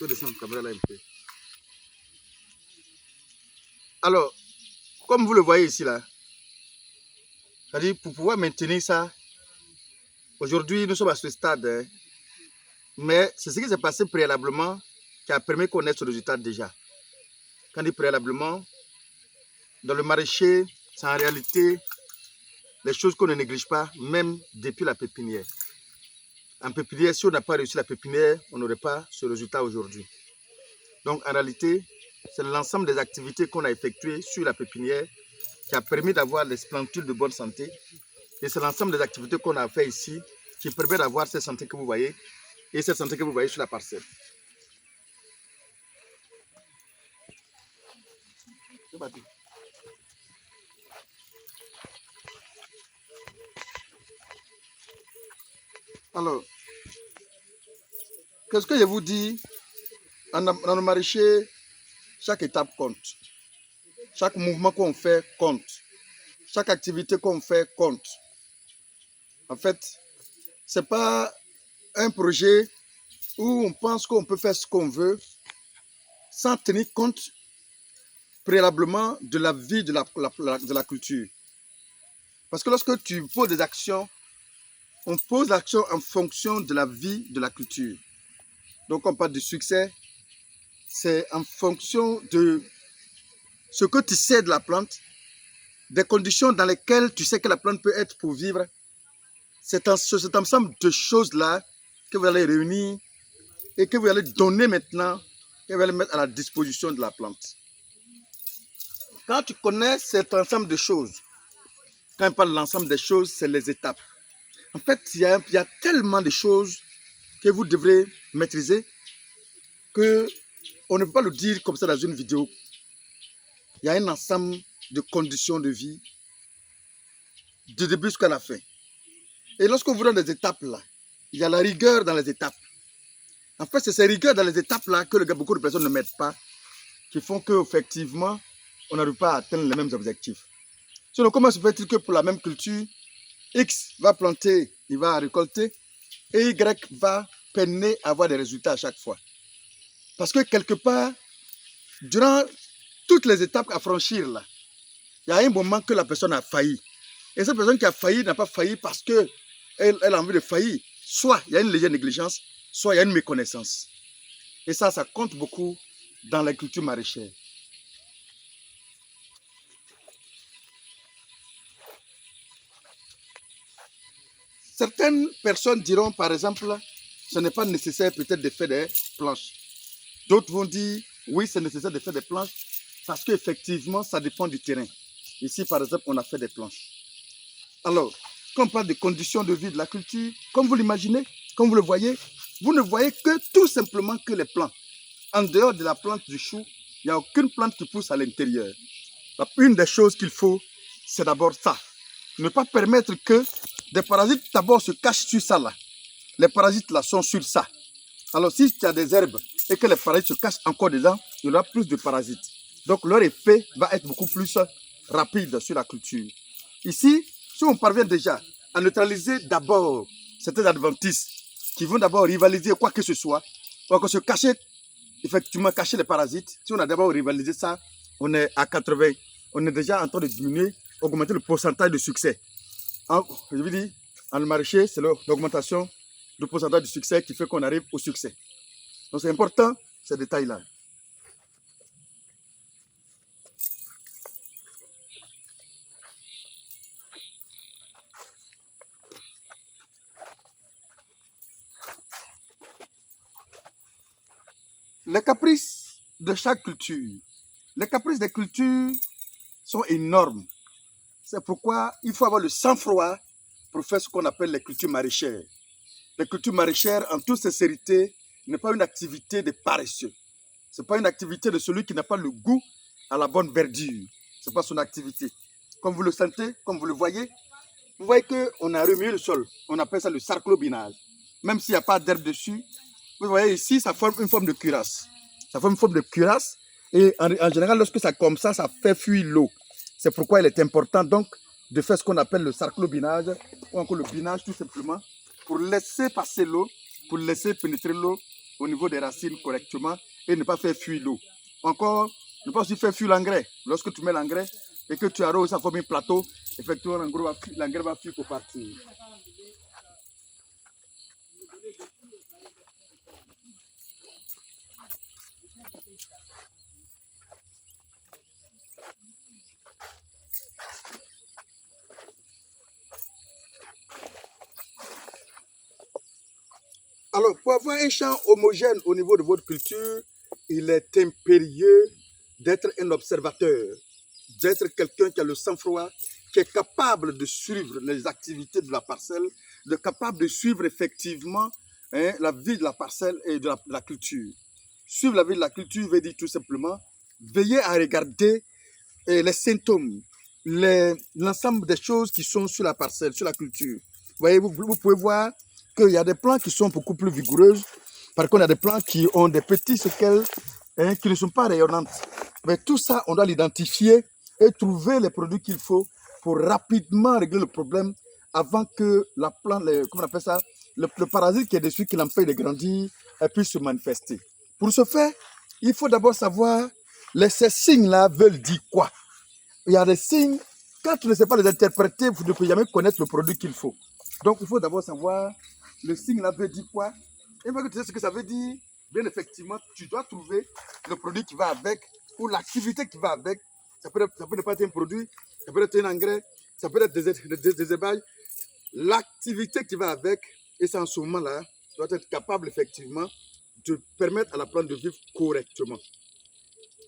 peux descendre la caméra là un peu. Alors, comme vous le voyez ici là, c'est-à-dire pour pouvoir maintenir ça, aujourd'hui nous sommes à ce stade, hein, mais c'est ce qui s'est passé préalablement qui a permis qu'on ait ce résultat déjà. Quand on dit préalablement, dans le maraîcher, c'est en réalité les choses qu'on ne néglige pas, même depuis la pépinière. En pépinière, si on n'a pas réussi la pépinière, on n'aurait pas ce résultat aujourd'hui. Donc en réalité, c'est l'ensemble des activités qu'on a effectuées sur la pépinière qui a permis d'avoir les plantules de bonne santé. Et c'est l'ensemble des activités qu'on a fait ici qui permet d'avoir cette santé que vous voyez et cette santé que vous voyez sur la parcelle. Alors, qu'est-ce que je vous dis? Dans le maraîcher, chaque étape compte. Chaque mouvement qu'on fait compte. Chaque activité qu'on fait compte. En fait, ce n'est pas un projet où on pense qu'on peut faire ce qu'on veut sans tenir compte préalablement de la vie de la culture. Parce que lorsque tu poses des actions, on pose l'action en fonction de la vie de la culture. Donc on parle de succès, c'est en fonction de ce que tu sais de la plante, des conditions dans lesquelles tu sais que la plante peut être pour vivre. C'est cet ensemble de choses-là que vous allez réunir et que vous allez donner maintenant, que vous allez mettre à la disposition de la plante. Quand tu connais cet ensemble de choses, quand on parle de l'ensemble des choses, c'est les étapes. En fait, il y a tellement de choses que vous devrez maîtriser qu'on ne peut pas le dire comme ça dans une vidéo. Il y a un ensemble de conditions de vie du début jusqu'à la fin. Et lorsqu'on vous donne des étapes là, il y a la rigueur dans les étapes. En fait, c'est ces rigueurs dans les étapes là que beaucoup de personnes ne mettent pas, qui font qu'effectivement, on n'arrive pas à atteindre les mêmes objectifs. Sinon, comment se fait-il que pour la même culture, X va planter, il va récolter, et Y va peiner à avoir des résultats à chaque fois? Parce que quelque part, durant toutes les étapes à franchir là, il y a un moment que la personne a failli. Et cette personne qui a failli n'a pas failli parce qu'elle a envie de faillir. Soit il y a une légère négligence, soit il y a une méconnaissance. Et ça compte beaucoup dans la culture maraîchère. Certaines personnes diront, par exemple, ce n'est pas nécessaire peut-être de faire des planches. D'autres vont dire, oui, c'est nécessaire de faire des planches parce qu'effectivement, ça dépend du terrain. Ici, par exemple, on a fait des planches. Alors, quand on parle des conditions de vie de la culture, comme vous l'imaginez, comme vous le voyez, vous ne voyez que tout simplement que les plants. En dehors de la plante du chou, il n'y a aucune plante qui pousse à l'intérieur. Une des choses qu'il faut, c'est d'abord ça. Ne pas permettre que des parasites d'abord se cachent sur ça là. Les parasites là sont sur ça. Alors si tu as des herbes et que les parasites se cachent encore dedans, il y aura plus de parasites. Donc leur effet va être beaucoup plus rapide sur la culture. Ici, si on parvient déjà à neutraliser d'abord certains adventices qui vont d'abord rivaliser quoi que ce soit, pour se cacher, effectivement cacher les parasites, si on a d'abord rivalisé ça, on est à 80, on est déjà en train de diminuer, augmenter le pourcentage de succès. Je veux dire, en maraîcher, c'est l'augmentation du pourcentage de succès qui fait qu'on arrive au succès. Donc c'est important, ces détails-là. Les caprices de chaque culture, les caprices des cultures sont énormes. C'est pourquoi il faut avoir le sang-froid pour faire ce qu'on appelle les cultures maraîchères. Les cultures maraîchères, en toute sincérité, n'est pas une activité de paresseux. Ce n'est pas une activité de celui qui n'a pas le goût à la bonne verdure. Ce n'est pas son activité. Comme vous le sentez, comme vous le voyez qu'on a remué le sol. On appelle ça le sarclobinage. Même s'il n'y a pas d'herbe dessus, vous voyez ici, ça forme une forme de cuirasse. Ça forme une forme de cuirasse. Et en général, lorsque ça comme ça fait fuir l'eau. C'est pourquoi il est important donc de faire ce qu'on appelle le sarclobinage, ou encore le binage tout simplement, pour laisser passer l'eau, pour laisser pénétrer l'eau au niveau des racines correctement et ne pas faire fuir l'eau. Encore, ne pas aussi faire fuir l'engrais. Lorsque tu mets l'engrais et que tu arroses, ça forme un plateau, effectivement, l'engrais va fuir pour partir. Alors, pour avoir un champ homogène au niveau de votre culture, il est impérieux d'être un observateur, d'être quelqu'un qui a le sang-froid, qui est capable de suivre les activités de la parcelle, capable de suivre effectivement la vie de la parcelle et de la culture. Suivre la vie de la culture veut dire tout simplement veiller à regarder les symptômes, l'ensemble des choses qui sont sur la parcelle, sur la culture. Voyez, vous pouvez voir qu'il y a des plantes qui sont beaucoup plus vigoureuses. Par contre, il y a des plantes qui ont des petits séquelles qui ne sont pas rayonnantes. Mais tout ça, on doit l'identifier et trouver les produits qu'il faut pour rapidement régler le problème avant que la plante, comment on appelle ça, le parasite qui est dessus, qui l'empêche de grandir, puisse se manifester. Pour ce faire, il faut d'abord savoir ces signes-là veulent dire quoi. Il y a des signes, quand tu ne sais pas les interpréter, vous ne pouvez jamais connaître le produit qu'il faut. Donc, il faut d'abord savoir le signe là veut dire quoi. Et une fois que tu sais ce que ça veut dire, bien effectivement, tu dois trouver le produit qui va avec ou l'activité qui va avec. Ça peut ne pas être un produit, ça peut être un engrais, ça peut être des ébailles. L'activité qui va avec, et c'est en ce moment-là, doit être capable effectivement de permettre à la plante de vivre correctement.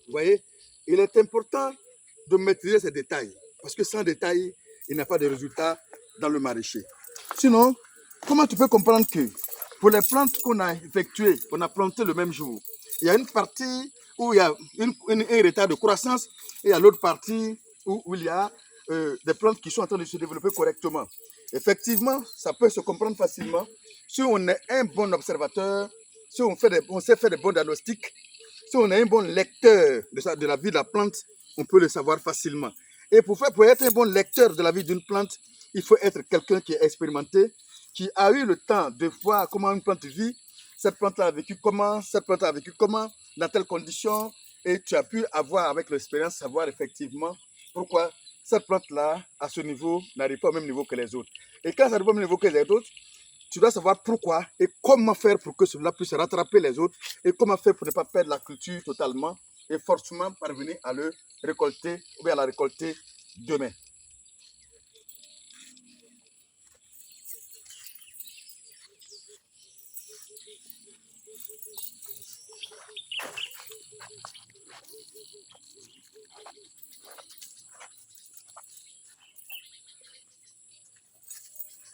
Vous voyez, il est important de maîtriser ces détails, parce que sans détails, il n'y a pas de résultat dans le maraîcher. Sinon, comment tu peux comprendre que pour les plantes qu'on a effectuées, qu'on a plantées le même jour, il y a une partie où il y a un retard de croissance et il y a l'autre partie où il y a des plantes qui sont en train de se développer correctement. Effectivement, ça peut se comprendre facilement si on est un bon observateur, si on sait faire des bons diagnostics, si on est un bon lecteur de la vie de la plante, on peut le savoir facilement. Et pour être un bon lecteur de la vie d'une plante, il faut être quelqu'un qui est expérimenté, qui a eu le temps de voir comment une plante vit, cette plante-là a vécu comment, cette plante-là a vécu comment, dans telles conditions, et tu as pu avoir avec l'expérience, savoir effectivement pourquoi cette plante-là, à ce niveau, n'arrive pas au même niveau que les autres. Et quand ça n'arrive pas au même niveau que les autres, tu dois savoir pourquoi et comment faire pour que cela puisse rattraper les autres et comment faire pour ne pas perdre la culture totalement et forcément parvenir à le récolter ou bien à la récolter demain.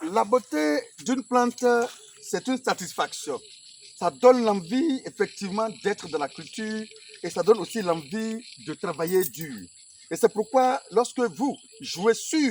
La beauté d'une plante, c'est une satisfaction. Ça donne l'envie, effectivement, d'être dans la culture et ça donne aussi l'envie de travailler dur. Et c'est pourquoi, lorsque vous jouez sur,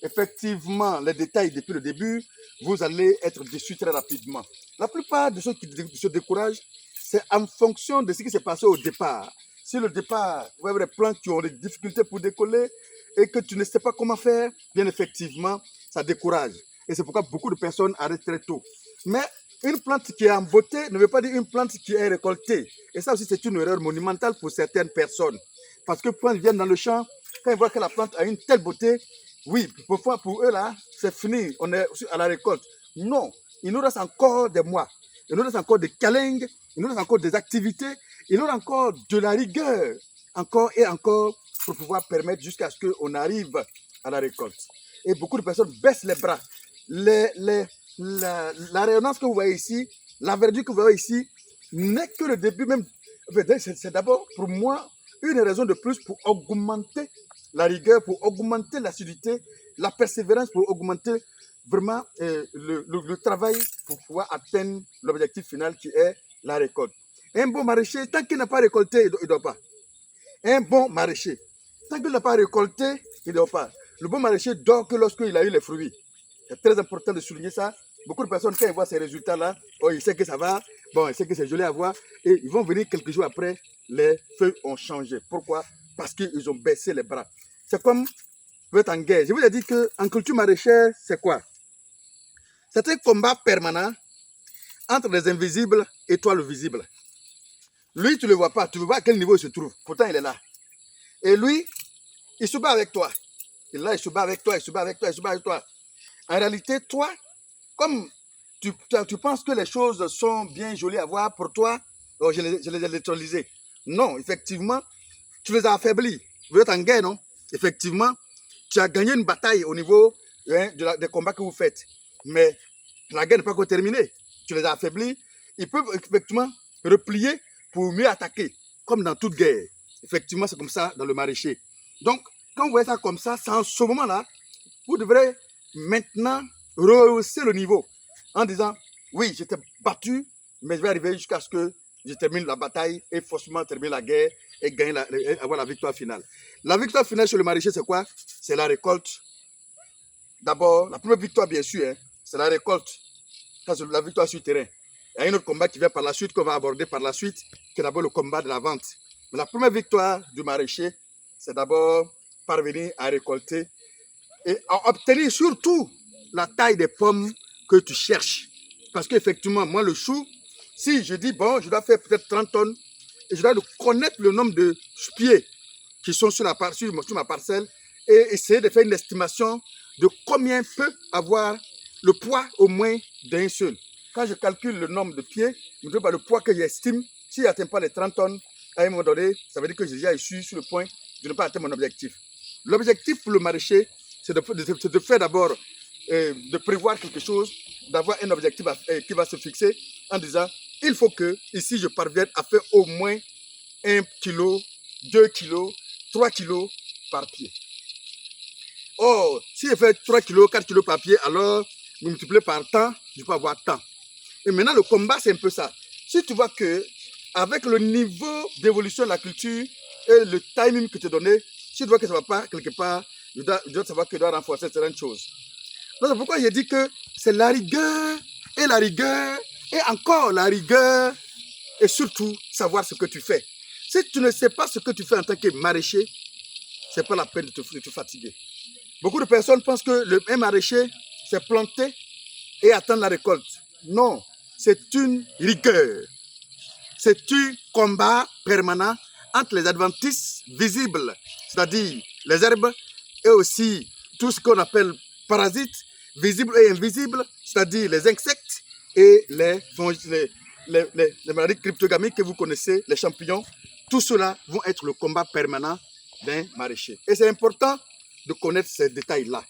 effectivement, les détails depuis le début, vous allez être déçu très rapidement. La plupart de ceux qui se découragent, c'est en fonction de ce qui s'est passé au départ. Si le départ, vous avez des plantes qui ont des difficultés pour décoller et que tu ne sais pas comment faire, bien effectivement, ça décourage. Et c'est pourquoi beaucoup de personnes arrêtent très tôt. Mais une plante qui est en beauté ne veut pas dire une plante qui est récoltée. Et ça aussi, c'est une erreur monumentale pour certaines personnes. Parce que quand ils viennent dans le champ, quand ils voient que la plante a une telle beauté, oui, parfois pour eux là, c'est fini, on est à la récolte. Non, il nous reste encore des mois, il nous reste encore des câlins, il nous reste encore des activités, il nous reste encore de la rigueur, encore et encore, pour pouvoir permettre jusqu'à ce qu'on arrive à la récolte. Et beaucoup de personnes baissent les bras. La rayonnance que vous voyez ici, la verdure que vous voyez ici, n'est que le début même. C'est d'abord pour moi une raison de plus pour augmenter la rigueur, pour augmenter l'assiduité, la persévérance, pour augmenter vraiment le travail pour pouvoir atteindre l'objectif final qui est la récolte. Un bon maraîcher, tant qu'il n'a pas récolté, il ne dort pas. Un bon maraîcher, tant qu'il n'a pas récolté, il ne dort pas. Le bon maraîcher dort que lorsqu'il a eu les fruits. C'est très important de souligner ça. Beaucoup de personnes, quand ils voient ces résultats-là, oh, ils savent que ça va, bon, ils savent que c'est joli à voir, et ils vont venir quelques jours après, les feuilles ont changé. Pourquoi? Parce qu'ils ont baissé les bras. C'est comme vous êtes en guerre. Je vous ai dit qu'en culture maraîchère, c'est quoi? C'est un combat permanent entre les invisibles et toi le visible. Lui, tu ne le vois pas, tu ne vois pas à quel niveau il se trouve. Pourtant, il est là. Et lui, il se bat avec toi. Et là, il se bat avec toi, il se bat avec toi, il se bat avec toi. En réalité, toi, comme tu penses que les choses sont bien jolies à voir pour toi, oh, je les ai neutralisées. Non, effectivement, tu les as affaiblis. Vous êtes en guerre, non? Effectivement, tu as gagné une bataille au niveau des combats que vous faites. Mais la guerre n'est pas encore terminée. Tu les as affaiblis. Ils peuvent effectivement replier pour mieux attaquer, comme dans toute guerre. Effectivement, c'est comme ça dans le maraîcher. Donc, quand vous voyez ça comme ça, c'est en ce moment-là, vous devrez maintenant rehausser le niveau en disant, oui, j'étais battu, mais je vais arriver jusqu'à ce que je termine la bataille et forcément terminer la guerre et gagner avoir la victoire finale. La victoire finale chez le maraîcher, c'est quoi? C'est la récolte. D'abord, la première victoire, bien sûr, hein, c'est la récolte. Ça, c'est la victoire sur le terrain. Il y a un autre combat qui vient par la suite, qu'on va aborder par la suite, qui est d'abord le combat de la vente. Mais la première victoire du maraîcher, c'est d'abord parvenir à récolter et à obtenir surtout la taille des pommes que tu cherches. Parce qu'effectivement, moi, le chou, si je dis, bon, je dois faire peut-être 30 tonnes, et je dois connaître le nombre de pieds qui sont sur ma parcelle et essayer de faire une estimation de combien peut avoir le poids au moins d'un seul. Quand je calcule le nombre de pieds, je me dis le poids que j'estime, s'il n'atteint pas les 30 tonnes, à un moment donné, ça veut dire que j'ai déjà suis sur le point de ne pas atteindre mon objectif. L'objectif pour le maraîcher, c'est de faire d'abord, de prévoir quelque chose, d'avoir un objectif qui va se fixer en disant, il faut que ici je parvienne à faire au moins 1 kg, 2 kg, 3 kg par pied. Or, si je fais 3 kg, 4 kg par pied, alors vous multipliez par temps, je peux avoir temps. Et maintenant, le combat, c'est un peu ça. Si tu vois que avec le niveau d'évolution de la culture et le timing que tu as donné, si tu vois que ça ne va pas quelque part, je dois savoir que je dois renforcer certaines choses. Donc, c'est pourquoi j'ai dit que c'est la rigueur, et encore la rigueur, et surtout savoir ce que tu fais. Si tu ne sais pas ce que tu fais en tant que maraîcher, ce n'est pas la peine de te fatiguer. Beaucoup de personnes pensent que un maraîcher, c'est planter et attendre la récolte. Non, c'est une rigueur. C'est un combat permanent entre les adventices visibles, c'est-à-dire les herbes, et aussi tout ce qu'on appelle parasites, visibles et invisibles, c'est-à-dire les insectes et les maladies cryptogamiques que vous connaissez, les champignons. Tout cela vont être le combat permanent d'un maraîcher. Et c'est important de connaître ces détails-là.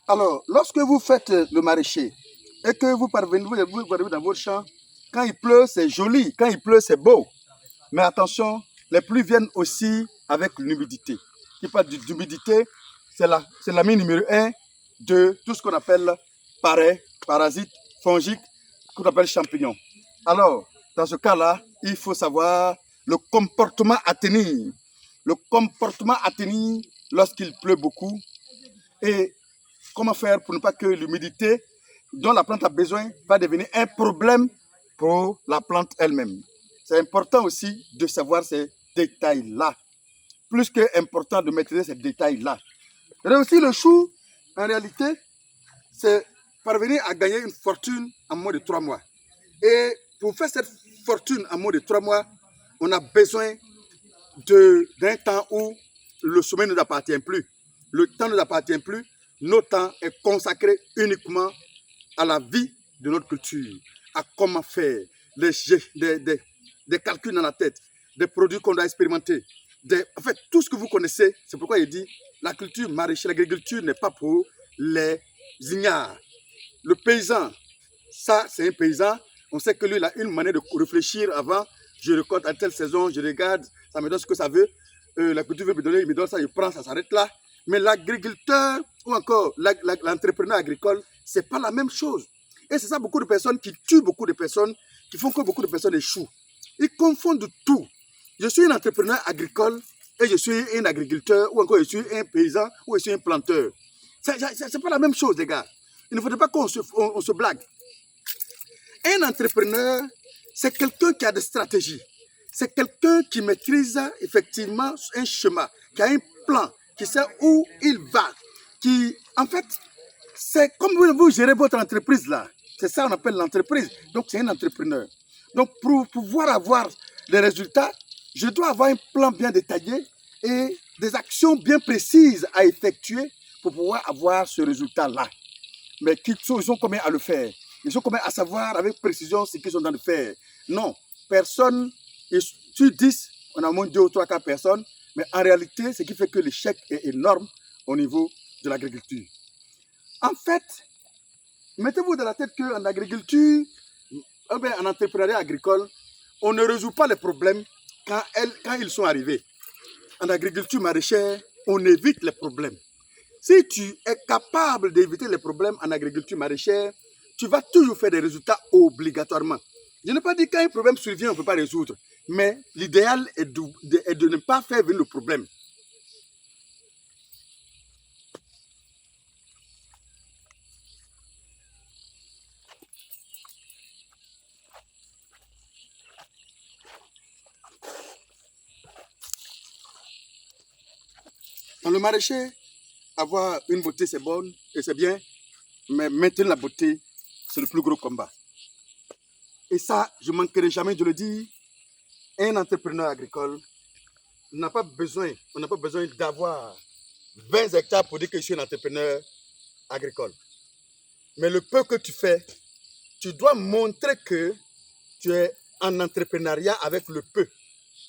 Alors, lorsque vous faites le maraîcher et que vous parvenez dans votre champ, quand il pleut, c'est joli, quand il pleut, c'est beau. Mais attention, les pluies viennent aussi avec l'humidité. Qui parle d'humidité, c'est l'ami numéro 1 de tout ce qu'on appelle parasites, fongiques, qu'on appelle champignons. Alors, dans ce cas-là, il faut savoir le comportement à tenir. Le comportement à tenir lorsqu'il pleut beaucoup. Et comment faire pour ne pas que l'humidité dont la plante a besoin va devenir un problème pour la plante elle-même. C'est important aussi de savoir ces détails-là. Plus qu'important de maîtriser ces détails-là. Et aussi le chou, en réalité, c'est parvenir à gagner une fortune en moins de 3 mois. Et pour faire cette fortune en moins de 3 mois, on a besoin d'un temps où le sommeil ne nous appartient plus. Le temps ne nous appartient plus. Notre temps est consacré uniquement à la vie de notre culture, à comment faire, des calculs dans la tête, des produits qu'on doit expérimenter. En fait, tout ce que vous connaissez, c'est pourquoi il dit la culture maraîchère, l'agriculture n'est pas pour les ignares. Le paysan, ça c'est un paysan, on sait que lui il a une manière de réfléchir avant, je récolte à telle saison, je regarde, ça me donne ce que ça veut, la culture veut me donner, il me donne ça, je prends, ça s'arrête là. Mais l'agriculteur ou encore l'entrepreneur agricole, ce n'est pas la même chose. Et c'est ça beaucoup de personnes qui tuent beaucoup de personnes, qui font que beaucoup de personnes échouent. Ils confondent tout. Je suis un entrepreneur agricole et je suis un agriculteur ou encore je suis un paysan ou je suis un planteur. Ce n'est pas la même chose, les gars. Il ne faudrait pas qu'on se blague. Un entrepreneur, c'est quelqu'un qui a des stratégies. C'est quelqu'un qui maîtrise effectivement un chemin, qui a un plan, qui sait où il va. En fait, c'est comme vous gérez votre entreprise là. C'est ça qu'on appelle l'entreprise. Donc, c'est un entrepreneur. Donc, pour pouvoir avoir des résultats, je dois avoir un plan bien détaillé et des actions bien précises à effectuer pour pouvoir avoir ce résultat-là. Mais ils sont combien à le faire? Ils sont combien à savoir avec précision ce qu'ils sont en train de faire? Non, personne, sur 10, on a moins 2 ou 3 4 personnes, mais en réalité, ce qui fait que l'échec est énorme au niveau de l'agriculture. En fait, mettez-vous dans la tête qu'en agriculture, en entrepreneuriat agricole, on ne résout pas les problèmes quand ils sont arrivés. En agriculture maraîchère, on évite les problèmes. Si tu es capable d'éviter les problèmes en agriculture maraîchère, tu vas toujours faire des résultats obligatoirement. Je n'ai pas dit qu'un problème survient, on ne peut pas résoudre. Mais l'idéal est de ne pas faire venir le problème. Dans le maraîcher, avoir une beauté, c'est bon et c'est bien, mais maintenir la beauté, c'est le plus gros combat. Et ça, je ne manquerai jamais de le dire, un entrepreneur agricole n'a pas besoin, on n'a pas besoin d'avoir 20 hectares pour dire que je suis un entrepreneur agricole. Mais le peu que tu fais, tu dois montrer que tu es en entrepreneuriat avec le peu.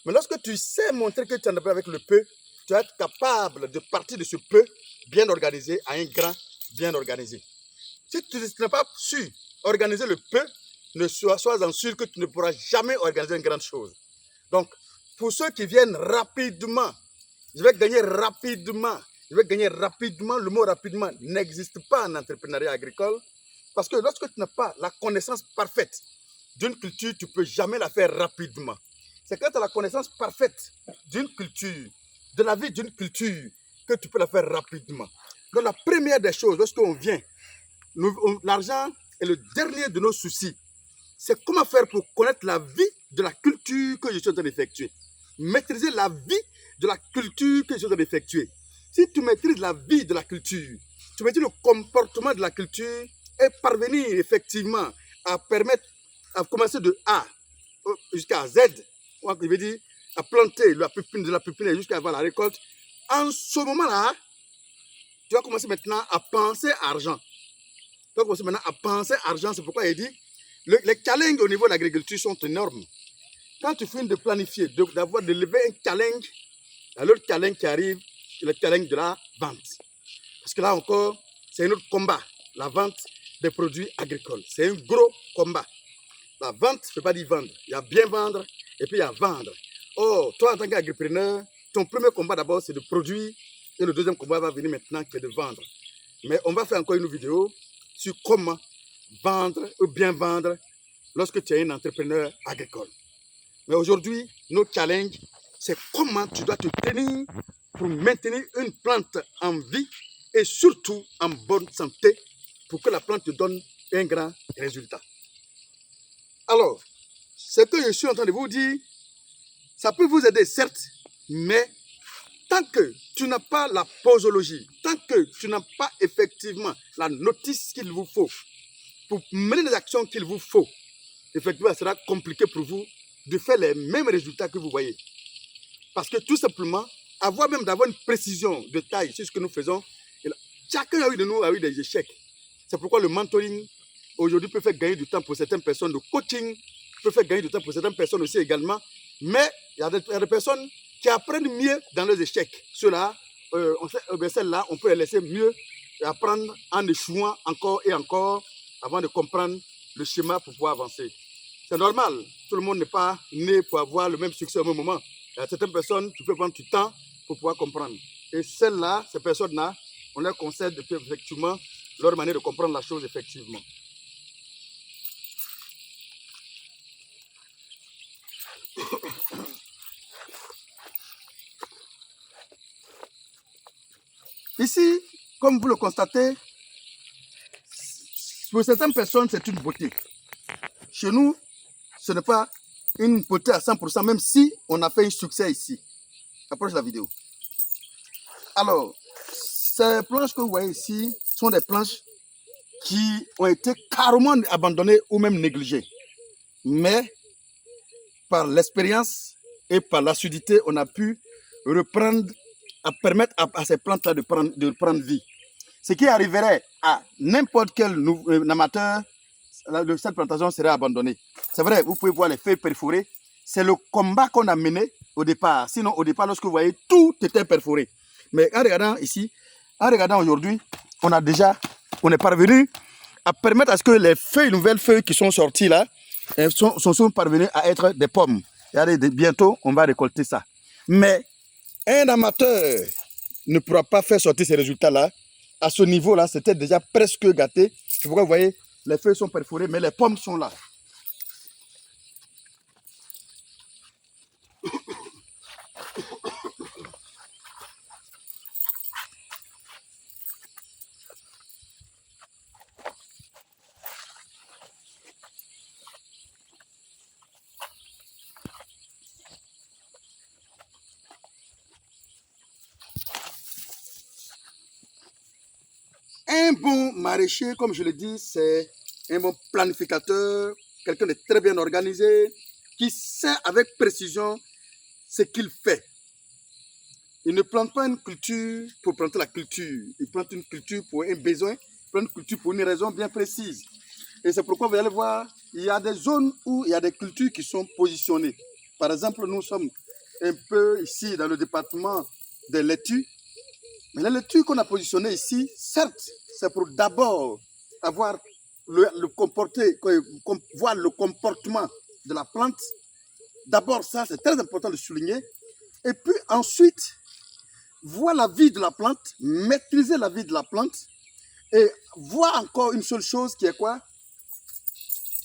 Mais lorsque tu sais montrer que tu es en entrepreneuriat avec le peu, tu vas être capable de partir de ce peu bien organisé à un grand bien organisé. Si tu n'as pas su organiser le peu, sois-en sûr que tu ne pourras jamais organiser une grande chose. Donc, pour ceux qui viennent rapidement, je vais gagner rapidement. Le mot rapidement n'existe pas en entrepreneuriat agricole parce que lorsque tu n'as pas la connaissance parfaite d'une culture, tu ne peux jamais la faire rapidement. C'est quand tu as la connaissance parfaite d'une culture, de la vie d'une culture, que tu peux la faire rapidement. Donc la première des choses, lorsqu'on vient, l'argent est le dernier de nos soucis. C'est comment faire pour connaître la vie de la culture que je suis en train d'effectuer. Maîtriser la vie de la culture que je suis en train d'effectuer. Si tu maîtrises la vie de la culture, tu maîtrises le comportement de la culture et parvenir effectivement à permettre, à commencer de A jusqu'à Z, je veux dire, à planter la pépine de la pépine jusqu'à avoir la récolte, en ce moment-là, tu vas commencer maintenant à penser argent. Tu vas commencer maintenant à penser argent, c'est pourquoi il dit les challenges au niveau de l'agriculture sont énormes. Quand tu finis de planifier, de lever un challenge, l'autre challenge qui arrive, c'est le challenge de la vente. Parce que là encore, c'est un autre combat. La vente des produits agricoles. C'est un gros combat. La vente, je ne peux pas dire vendre. Il y a bien vendre et puis il y a vendre. Oh, toi en tant qu'agripreneur, ton premier combat d'abord, c'est de produire. Et le deuxième combat va venir maintenant, qui est de vendre. Mais on va faire encore une vidéo sur comment vendre ou bien vendre lorsque tu es un entrepreneur agricole. Mais aujourd'hui, notre challenge, c'est comment tu dois te tenir pour maintenir une plante en vie et surtout en bonne santé pour que la plante te donne un grand résultat. Alors, ce que je suis en train de vous dire, ça peut vous aider certes, mais tant que tu n'as pas la posologie, tant que tu n'as pas effectivement la notice qu'il vous faut pour mener les actions qu'il vous faut, effectivement, ça sera compliqué pour vous de faire les mêmes résultats que vous voyez. Parce que tout simplement, avoir même d'avoir une précision de taille sur ce que nous faisons, chacun a eu de nous a eu des échecs. C'est pourquoi le mentoring aujourd'hui peut faire gagner du temps pour certaines personnes, le coaching peut faire gagner du temps pour certaines personnes aussi également. Mais il y a des personnes qui apprennent mieux dans leurs échecs. Ceux-là, celles-là, on peut les laisser mieux apprendre en échouant encore et encore avant de comprendre le schéma pour pouvoir avancer. C'est normal, tout le monde n'est pas né pour avoir le même succès au même moment. Il y a certaines personnes, tu peux prendre du temps pour pouvoir comprendre. Et celles-là, ces personnes-là, on leur concède effectivement leur manière de comprendre la chose effectivement. Ici, comme vous le constatez, Pour certaines personnes, c'est une beauté. Chez nous, ce n'est pas une beauté à 100%, même si on a fait un succès ici. Approche la vidéo. Alors, ces planches que vous voyez ici sont des planches qui ont été carrément abandonnées ou même négligées. Mais par l'expérience et par l'assiduité, on a pu reprendre, à permettre à ces plantes-là de prendre vie. Ce qui arriverait à n'importe quel amateur, cette plantation serait abandonnée. C'est vrai, vous pouvez voir les feuilles perforées. C'est le combat qu'on a mené au départ. Sinon, au départ, lorsque vous voyez, tout était perforé. Mais en regardant ici, en regardant aujourd'hui, on est parvenu à permettre à ce que les feuilles, nouvelles feuilles qui sont sorties là, sont parvenues à être des pommes. Regardez, bientôt, on va récolter ça. Mais un amateur ne pourra pas faire sortir ces résultats-là. À ce niveau-là, c'était déjà presque gâté. C'est pourquoi vous voyez, les feuilles sont perforées, mais les pommes sont là. Un bon maraîcher, comme je l'ai dit, c'est un bon planificateur, quelqu'un de très bien organisé, qui sait avec précision ce qu'il fait. Il ne plante pas une culture pour planter la culture. Il plante une culture pour un besoin, il plante une culture pour une raison bien précise. Et c'est pourquoi vous allez voir, il y a des zones où il y a des cultures qui sont positionnées. Par exemple, nous sommes un peu ici dans le département des laitues. Mais la laitue qu'on a positionnée ici, certes, c'est pour d'abord avoir voir le comportement de la plante. D'abord, ça, c'est très important de souligner. Et puis ensuite, voir la vie de la plante, maîtriser la vie de la plante et voir encore une seule chose qui est quoi?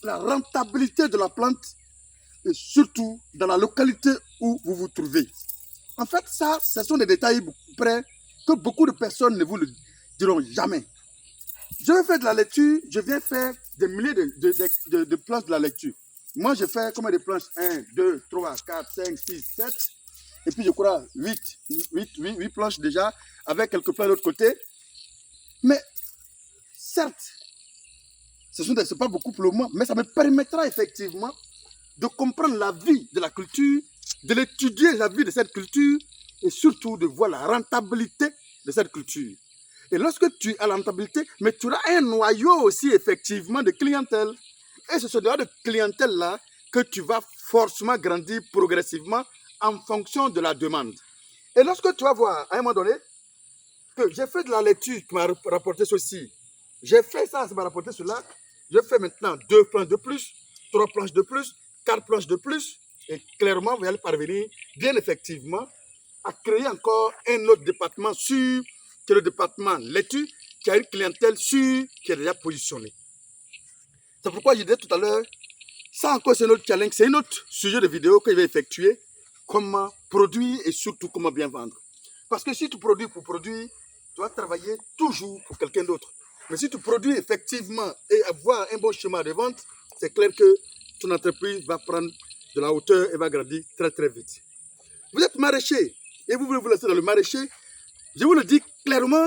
La rentabilité de la plante et surtout dans la localité où vous vous trouvez. En fait, ça, ce sont des détails près que beaucoup de personnes ne vous le diront jamais. Je vais faire de la lecture, je viens faire des milliers de planches de la lecture. Moi, je fais combien de planches? 1, 2, 3, 4, 5, 6, 7. Et puis, je crois 8 planches déjà, avec quelques planches de l'autre côté. Mais, certes, ce n'est pas beaucoup pour le moment, mais ça me permettra effectivement de comprendre la vie de la culture, de l'étudier la vie de cette culture et surtout de voir la rentabilité de cette culture. Et lorsque tu as la rentabilité, mais tu auras un noyau aussi effectivement de clientèle. Et c'est ce noyau de clientèle-là que tu vas forcément grandir progressivement en fonction de la demande. Et lorsque tu vas voir à un moment donné que j'ai fait de la lecture qui m'a rapporté ceci, j'ai fait ça m'a rapporté cela, je fais maintenant 2 planches de plus, 3 planches de plus, 4 planches de plus, et clairement, vous allez parvenir bien effectivement à créer encore un autre département sûr, qui est le département laitue, qui a une clientèle sûre, qui est déjà positionnée. C'est pourquoi je disais tout à l'heure, ça encore c'est notre challenge, c'est un autre sujet de vidéo que je vais effectuer, comment produire et surtout comment bien vendre. Parce que si tu produis pour produire, tu vas travailler toujours pour quelqu'un d'autre. Mais si tu produis effectivement et avoir un bon schéma de vente, c'est clair que ton entreprise va prendre de la hauteur et va grandir très très vite. Vous êtes maraîcher et vous voulez vous lancer dans le maraîcher, je vous le dis clairement,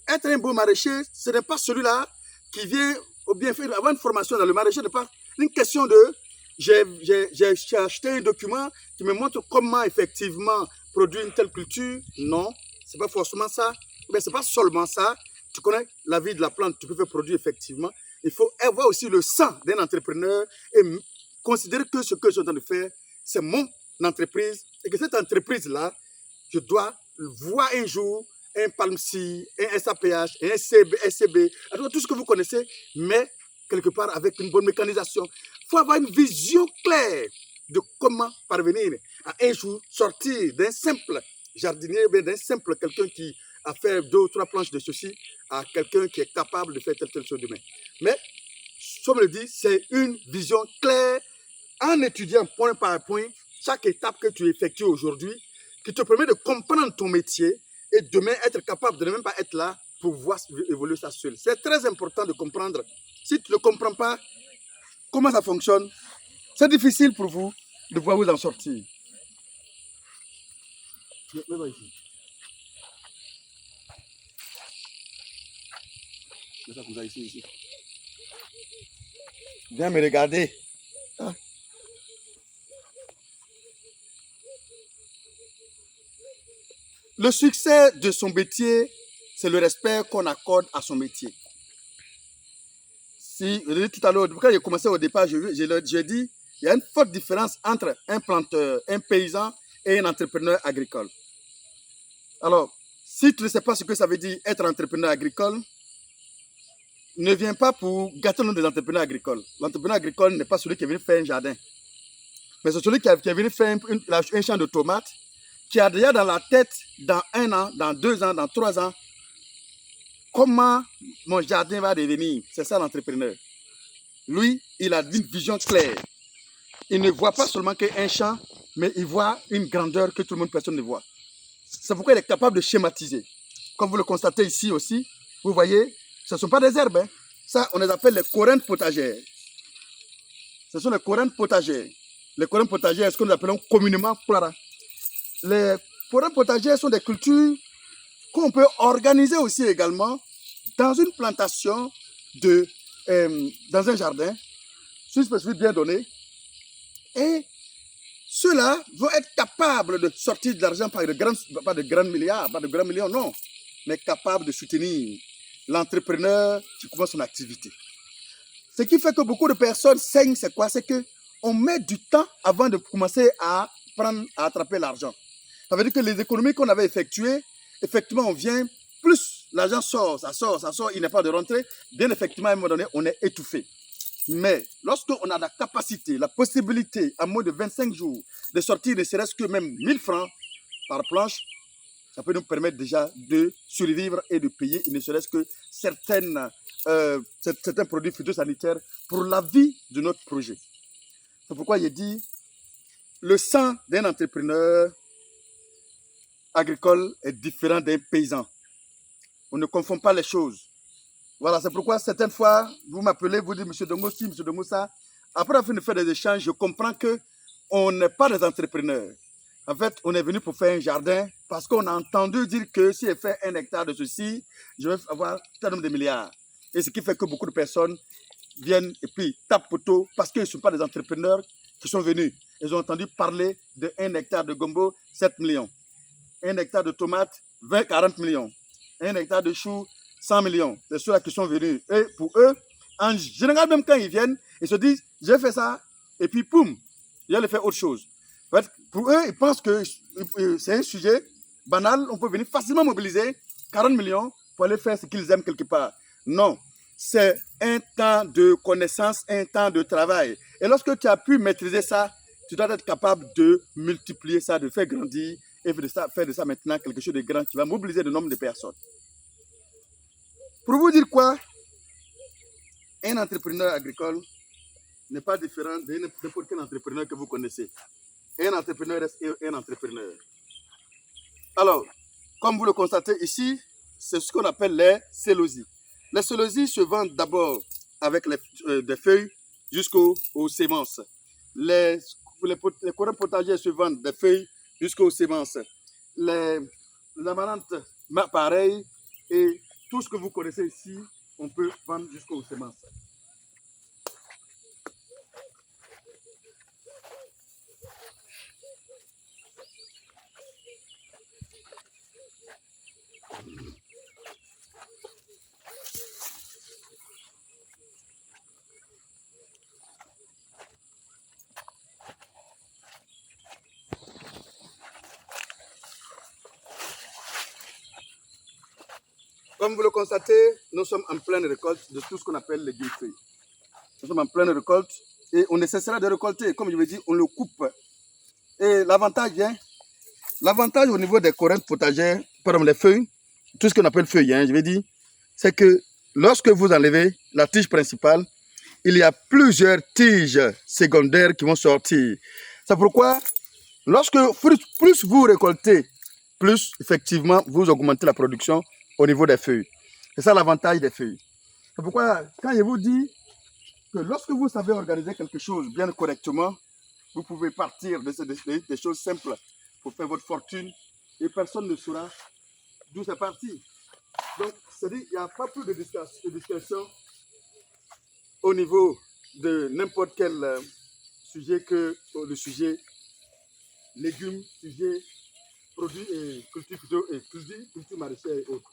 être un bon maraîcher, ce n'est pas celui-là qui vient au bien faire, avoir une formation dans le maraîcher, n'est pas une question de j'ai acheté un document qui me montre comment effectivement produire une telle culture. Non, ce n'est pas forcément ça, mais ce n'est pas seulement ça. Tu connais la vie de la plante, tu peux faire produire effectivement. Il faut avoir aussi le sang d'un entrepreneur et considérer que ce que je suis en train de faire, c'est mon entreprise et que cette entreprise-là, je dois voir un jour un PALMSI, un SAPH, un SCB, tout ce que vous connaissez, mais quelque part avec une bonne mécanisation. Il faut avoir une vision claire de comment parvenir à un jour sortir d'un simple jardinier, d'un simple quelqu'un qui a fait 2 ou 3 planches de ceci, à quelqu'un qui est capable de faire telle chose demain. Mais, comme je le dis, c'est une vision claire en étudiant point par point chaque étape que tu effectues aujourd'hui, qui te permet de comprendre ton métier et demain être capable de ne même pas être là pour voir évoluer ça seul. C'est très important de comprendre si tu ne comprends pas comment ça fonctionne, c'est difficile pour vous de pouvoir vous en sortir. Mets-moi ici. Mets ça comme ça ici. Viens me regarder. Ah. Le succès de son métier, c'est le respect qu'on accorde à son métier. Si, je l'ai dit tout à l'heure, quand j'ai commencé au départ, j'ai dit il y a une forte différence entre un planteur, un paysan et un entrepreneur agricole. Alors, si tu ne sais pas ce que ça veut dire être entrepreneur agricole, ne viens pas pour gâter le nom des entrepreneurs agricoles. L'entrepreneur agricole n'est pas celui qui est venu faire un jardin, mais c'est celui qui est venu faire un champ de tomates, qui a déjà dans la tête, dans 1 an, dans 2 ans, dans 3 ans, comment mon jardin va devenir. C'est ça l'entrepreneur. Lui, il a une vision claire. Il ne voit pas seulement qu'un champ, mais il voit une grandeur que tout le monde, personne ne voit. C'est pourquoi il est capable de schématiser. Comme vous le constatez ici aussi, vous voyez, ce ne sont pas des herbes. Hein. Ça, on les appelle les coryntes potagères. Ce sont les coryntes potagères. Les coryntes potagères, ce que nous appelons communément plara. Les coryntes potagères sont des cultures qu'on peut organiser aussi également dans une plantation, dans un jardin, sur une spécifique bien donnée. Et ceux-là vont être capables de sortir de l'argent pas de grands milliards, pas de grands millions, non, mais capables de soutenir l'entrepreneur qui commence son activité. Ce qui fait que beaucoup de personnes saignent, c'est quoi? C'est qu'on met du temps avant de commencer à attraper l'argent. Ça veut dire que les économies qu'on avait effectuées, effectivement, on vient, plus l'argent sort, ça sort, il n'y a pas de rentrée, bien effectivement, à un moment donné, on est étouffé. Mais lorsqu'on a la capacité, la possibilité, à moins de 25 jours, de sortir ne serait-ce que même 1000 francs par planche, ça peut nous permettre déjà de survivre et de payer, ne serait-ce que certains produits phytosanitaires pour la vie de notre projet. C'est pourquoi il dit, le sang d'un entrepreneur agricole est différent d'un paysan. On ne confond pas les choses. Voilà, c'est pourquoi certaines fois, vous m'appelez, vous dites, M. Dongo, si, M. Dongo, ça. Après avoir fait des échanges, je comprends qu'on n'est pas des entrepreneurs. En fait, on est venu pour faire un jardin parce qu'on a entendu dire que si je fais 1 hectare de ceci, je vais avoir un nombre de milliards. Et ce qui fait que beaucoup de personnes viennent et puis tapent poteau parce qu'ils ne sont pas des entrepreneurs qui sont venus. Ils ont entendu parler de 1 hectare de gombo, 7 millions. 1 hectare de tomates, 40 millions. 1 hectare de choux, 100 millions. C'est ceux-là qui sont venus. Et pour eux, en général, même quand ils viennent, ils se disent, j'ai fait ça, et puis poum, je vais faire autre chose. En fait, pour eux, ils pensent que c'est un sujet banal, on peut venir facilement mobiliser 40 millions pour aller faire ce qu'ils aiment quelque part. Non, c'est un temps de connaissance, un temps de travail. Et lorsque tu as pu maîtriser ça, tu dois être capable de multiplier ça, de faire grandir, et faire de ça maintenant quelque chose de grand qui va mobiliser le nombre de personnes. Pour vous dire quoi, un entrepreneur agricole n'est pas différent de n'importe quel entrepreneur que vous connaissez. Un entrepreneur reste un entrepreneur. Alors, comme vous le constatez ici, c'est ce qu'on appelle les célosies. Les célosies se vendent d'abord avec des feuilles jusqu'aux semences. Les corons potagers se vendent des feuilles jusqu'aux semences. Les amarantes, pareil, et tout ce que vous connaissez ici, on peut vendre jusqu'aux semences. Comme vous le constatez, nous sommes en pleine récolte de tout ce qu'on appelle les guilefeuilles. Nous sommes en pleine récolte et on nécessitera de récolter. Comme je vous dis, on le coupe. Et l'avantage au niveau des coryntes potagères, par exemple les feuilles, tout ce qu'on appelle feuilles, je vais dire, c'est que lorsque vous enlevez la tige principale, il y a plusieurs tiges secondaires qui vont sortir. C'est pourquoi, lorsque plus vous récoltez, plus effectivement vous augmentez la production au niveau des feuilles. C'est ça l'avantage des feuilles. C'est pourquoi, quand je vous dis que lorsque vous savez organiser quelque chose bien correctement, vous pouvez partir des choses simples pour faire votre fortune et personne ne saura d'où c'est parti. Donc, c'est-à-dire qu'il n'y a pas plus de discussion au niveau de n'importe quel sujet que le sujet légumes, sujet produits et culture maraîchère et autres.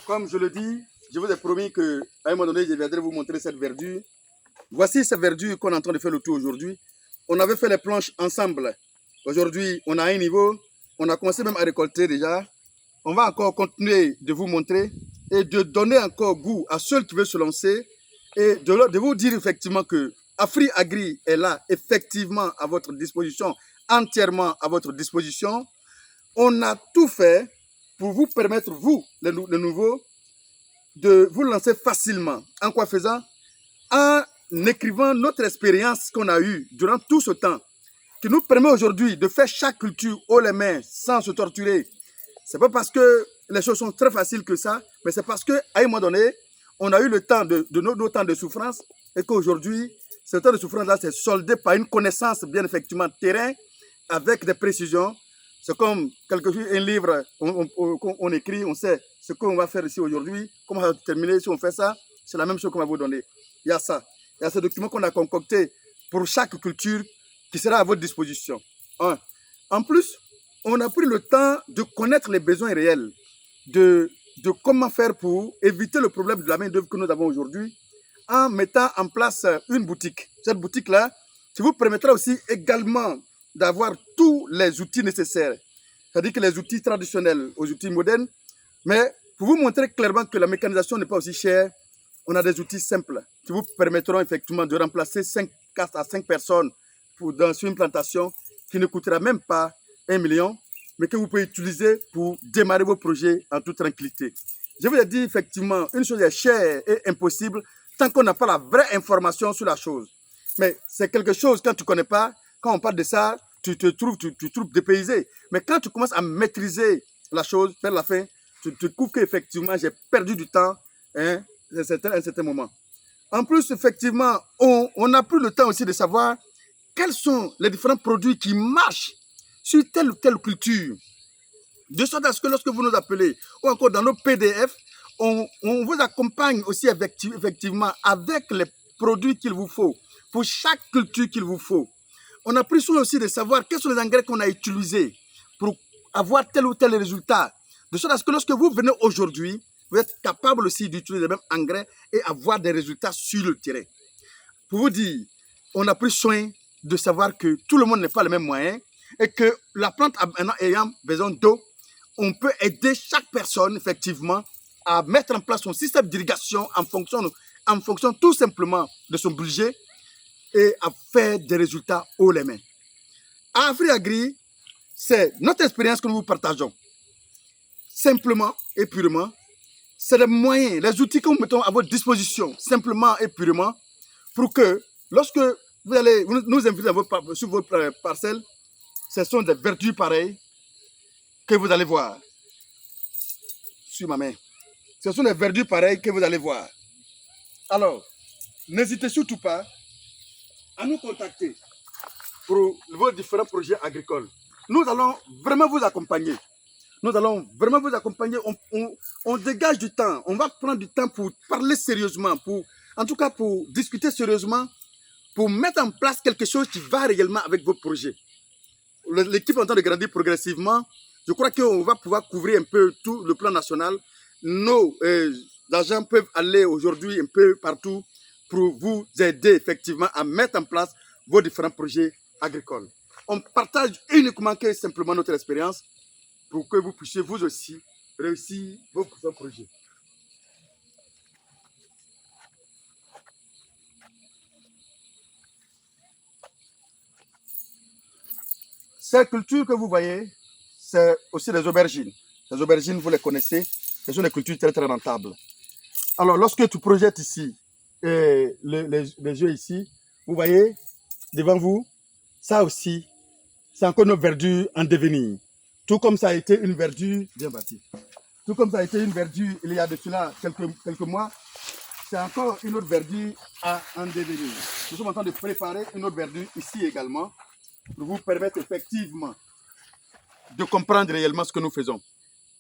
Comme je le dis, je vous ai promis qu'à un moment donné, je viendrai vous montrer cette verdure. Voici cette verdure qu'on est en train de faire le tour aujourd'hui. On avait fait les planches ensemble. Aujourd'hui, on a un niveau. On a commencé même à récolter déjà. On va encore continuer de vous montrer et de donner encore goût à ceux qui veulent se lancer et de vous dire effectivement que Afri Agri est là, effectivement, à votre disposition, entièrement à votre disposition. On a tout fait pour vous permettre, vous, les nouveaux, de vous lancer facilement. En quoi faisant? En écrivant notre expérience qu'on a eue durant tout ce temps, qui nous permet aujourd'hui de faire chaque culture haut les mains, sans se torturer. C'est pas parce que les choses sont très faciles que ça, mais c'est parce qu'à un moment donné, on a eu le temps de nos temps de souffrance et qu'aujourd'hui, ce temps de souffrance-là s'est soldé par une connaissance bien effectivement terrain avec des précisions. C'est comme un livre, on écrit, on sait ce qu'on va faire ici aujourd'hui, comment ça va terminer, si on fait ça, c'est la même chose qu'on va vous donner. Il y a ça. Il y a ce document qu'on a concocté pour chaque culture qui sera à votre disposition. En plus, on a pris le temps de connaître les besoins réels, de comment faire pour éviter le problème de la main-d'œuvre que nous avons aujourd'hui en mettant en place une boutique. Cette boutique-là, qui vous permettra aussi également d'avoir tous les outils nécessaires, c'est-à-dire que les outils traditionnels aux outils modernes, mais pour vous montrer clairement que la mécanisation n'est pas aussi chère, on a des outils simples qui vous permettront effectivement de remplacer 4 à 5 personnes dans une plantation qui ne coûtera même pas 1 million, mais que vous pouvez utiliser pour démarrer vos projets en toute tranquillité. Je vous ai dit effectivement, une chose est chère et impossible tant qu'on n'a pas la vraie information sur la chose. Mais c'est quelque chose, quand tu ne connais pas, quand on parle de ça, tu trouves dépaysé. Mais quand tu commences à maîtriser la chose, vers la fin, tu te trouves qu'effectivement, j'ai perdu du temps à un certain moment. En plus, effectivement, on n'a plus le temps aussi de savoir quels sont les différents produits qui marchent sur telle ou telle culture. De sorte à ce que lorsque vous nous appelez, ou encore dans nos PDF, on vous accompagne aussi effectivement avec les produits qu'il vous faut, pour chaque culture qu'il vous faut. On a pris soin aussi de savoir quels sont les engrais qu'on a utilisés pour avoir tel ou tel résultat. De sorte à ce que lorsque vous venez aujourd'hui, vous êtes capable aussi d'utiliser les mêmes engrais et avoir des résultats sur le terrain. Pour vous dire, on a pris soin de savoir que tout le monde n'a pas les mêmes moyens et que la plante ayant besoin d'eau, on peut aider chaque personne effectivement à mettre en place son système d'irrigation en fonction tout simplement de son budget et à faire des résultats haut les mains. À Afri Agri, c'est notre expérience que nous vous partageons. Simplement et purement, c'est les moyens, les outils que nous mettons à votre disposition, simplement et purement, pour que lorsque vous allez nous inviter sur votre parcelle, ce sont des verdures pareilles que vous allez voir sur ma main. Ce sont des verdures pareilles que vous allez voir. Alors, n'hésitez surtout pas à nous contacter pour vos différents projets agricoles. Nous allons vraiment vous accompagner. Nous allons vraiment vous accompagner. On dégage du temps. On va prendre du temps pour parler sérieusement, en tout cas pour discuter sérieusement, pour mettre en place quelque chose qui va réellement avec vos projets. L'équipe est en train de grandir progressivement. Je crois qu'on va pouvoir couvrir un peu tout le plan national. Nos agents peuvent aller aujourd'hui un peu partout pour vous aider effectivement à mettre en place vos différents projets agricoles. On partage uniquement que simplement notre expérience pour que vous puissiez vous aussi réussir vos projets. Ces cultures que vous voyez, c'est aussi des aubergines. Les aubergines, vous les connaissez, ce sont des cultures très très rentables. Alors, lorsque tu projettes ici les yeux ici, vous voyez devant vous, ça aussi, c'est encore nos verdures en devenir. Tout comme ça a été une verdure, bien bâti. Tout comme ça a été une verdure il y a de cela quelques mois, c'est encore une autre verdure à en devenir. Nous sommes en train de préparer une autre verdure ici également pour vous permettre effectivement de comprendre réellement ce que nous faisons.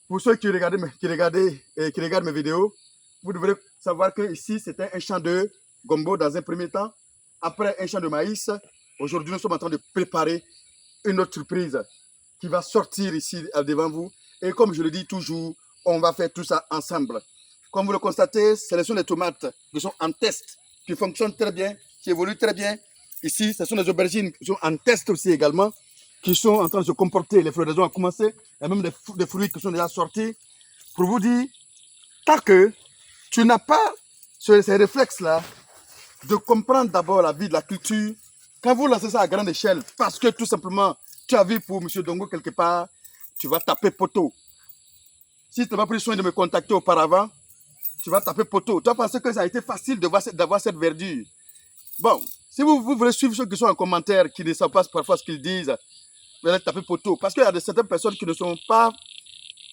Pour ceux qui regardent mes vidéos, vous devrez savoir que ici c'était un champ de gombo dans un premier temps, après un champ de maïs. Aujourd'hui, nous sommes en train de préparer une autre surprise qui va sortir ici devant vous. Et comme je le dis toujours, on va faire tout ça ensemble. Comme vous le constatez, ce sont les tomates qui sont en test, qui fonctionnent très bien, qui évoluent très bien. Ici, ce sont les aubergines qui sont en test aussi également, qui sont en train de se comporter. Les floraisons ont commencé. Il y a même des fruits qui sont déjà sortis. Pour vous dire, tant que tu n'as pas ces réflexes-là de comprendre d'abord la vie de la culture, quand vous lancez ça à grande échelle, parce que tout simplement, tu as vu pour M. Dongo quelque part, tu vas taper poteau. Si tu n'as pas pris soin de me contacter auparavant, tu vas taper poteau. Tu vas penser que ça a été facile d'avoir cette verdure. Bon, si vous voulez suivre ceux qui sont en commentaire, qui ne savent pas parfois ce qu'ils disent, vous allez taper poteau. Parce qu'il y a certaines personnes qui ne sont pas...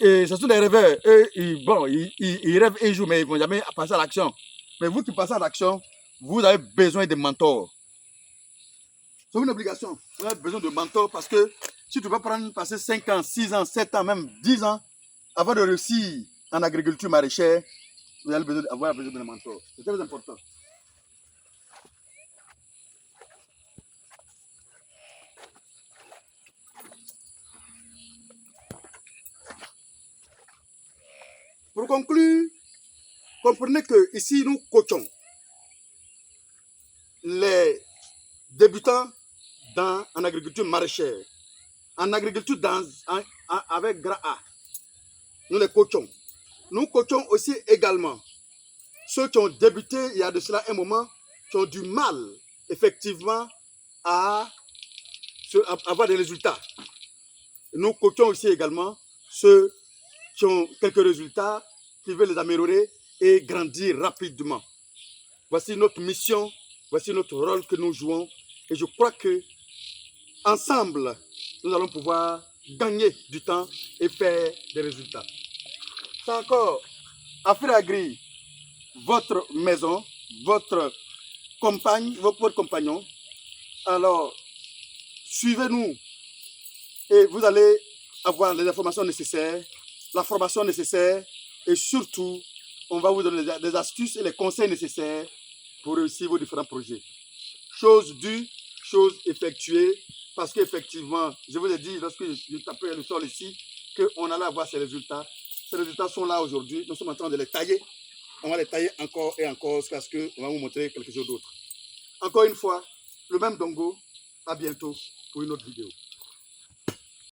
Et ce sont des rêveurs. Eux, ils rêvent un jour, mais ils ne vont jamais passer à l'action. Mais vous qui passez à l'action, vous avez besoin de mentors. C'est une obligation. Vous avez besoin de mentors parce que si tu vas passer 5 ans, 6 ans, 7 ans, même 10 ans, avant de réussir en agriculture maraîchère, vous allez avoir besoin de mentors. C'est très important. Pour conclure, comprenez que ici nous coachons les débutants en agriculture maraîchère, en agriculture avec grand A. Nous les coachons. Nous coachons aussi également ceux qui ont débuté il y a de cela un moment, qui ont du mal effectivement à avoir des résultats. Nous coachons aussi également ceux qui ont quelques résultats, qui veulent les améliorer et grandir rapidement. Voici notre mission, voici notre rôle que nous jouons. Et je crois que ensemble, nous allons pouvoir gagner du temps et faire des résultats. C'est encore Afriagri, votre maison, votre compagne, votre compagnon. Alors, suivez-nous et vous allez avoir les informations nécessaires, la formation nécessaire et surtout, on va vous donner des astuces et les conseils nécessaires pour réussir vos différents projets. Chose due, chose effectuée, parce qu'effectivement, je vous ai dit lorsque je tapais le sol ici, qu'on allait avoir ces résultats. Ces résultats sont là aujourd'hui, nous sommes en train de les tailler. On va les tailler encore et encore jusqu'à ce qu'on va vous montrer quelque chose d'autre. Encore une fois, le même Dongo, à bientôt pour une autre vidéo.